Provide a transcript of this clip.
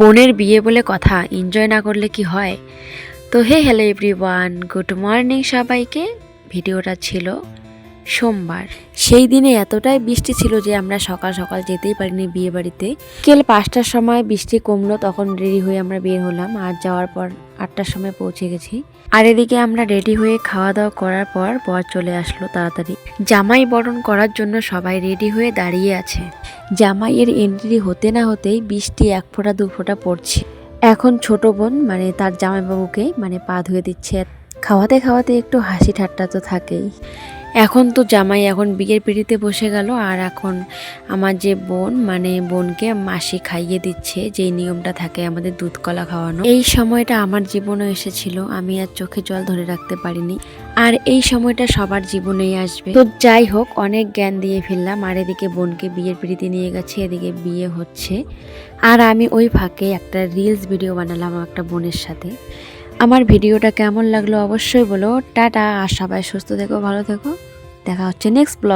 বোনের বিয়ে বলে কথা, এনজয় না করলে কি হয়। তো হ্যালো এভরিওয়ান, গুড মর্নিং সবাইকে। ভিডিওটা ছিল সোমবার। সেই দিনে এতটাই বৃষ্টি ছিল যে আমরা সকাল সকাল যেতেই পারিনি বিয়ে বাড়িতে। বিকেল 5টার সময় বৃষ্টি কমলো, তখন রেডি হয়ে আমরা বের হলাম। আর যাওয়ার পর 8টার সময় পৌঁছে গেছি। আর এদিকে আমরা রেডি হয়ে খাওয়া দাওয়া করার পর বর চলে আসলো তাড়াতাড়ি। জামাই বরণ করার জন্য সবাই রেডি হয়ে দাঁড়িয়ে আছে। জামাইয়ের এন্ট্রি হতে না হতেই বৃষ্টি 1 ফোঁটা 2 ফোঁটা পড়ছে। এখন ছোট বোন তার জামাইবাবুকে পা ধুয়ে দিচ্ছে। খাওয়াতে খাওয়াতে একটু হাসি ঠাট্টা তো থাকেই। এখন তো জামাই বিয়ের পিঁড়িতে বসে গেল, আর এখন আমার যে বোন বোনকে মাসি খাইয়ে দিচ্ছে, যেই নিয়মটা থাকে আমাদের দুধ কলা খাওয়ানো। এই সময়টা আমার জীবনেও এসেছিল, আমি আর চোখে জল ধরে রাখতে পারিনি। আর এই সময়টা সবার জীবনেই আসবে। তো যাই হোক, অনেক জ্ঞান দিয়ে ফেললাম। আর এদিকে বোনকে বিয়ের পিঁড়িতে নিয়ে গেছে, এদিকে বিয়ে হচ্ছে। আর আমি ওই ফাঁকে একটা রিলস ভিডিও বানালাম একটা বোনের সাথে। আমার ভিডিওটা কেমন লাগলো অবশ্যই বলো। টাটা, আর সবাই সুস্থ থেকো, ভালো থেকো। দেখা হচ্ছে নেক্সট ব্লগ।